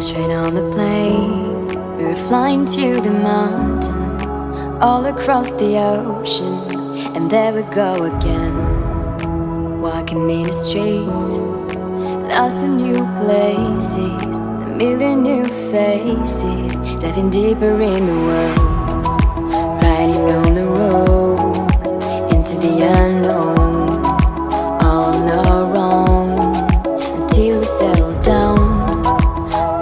straight on the plane. We were flying to the mountain, all across the ocean, and there we go again. Walking in the streets, lost in new places, a million new faces, diving deeper in the world, riding on the road into the unknown, all on our own, until we settle down,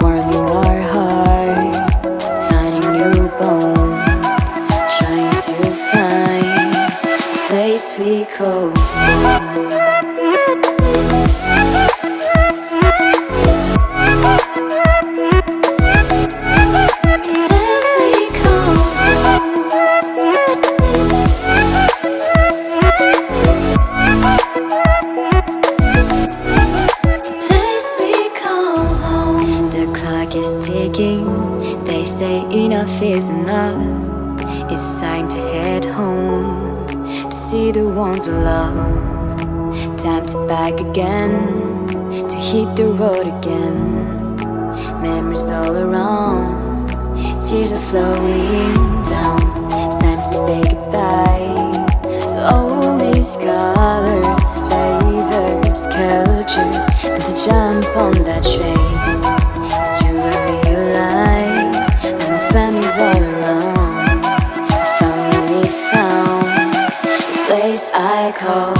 warming our heart, finding new bones, trying to find a place we call home. They say enough is enough. It's time to head home, to see the ones we love. Time to back again, to hit the road again. Memories all around, tears are flowing down. It's time to say goodbye to all these colors, flavors, cultures, and to jump on that train. It's true, I realize when my family's all around, I finally found the place I call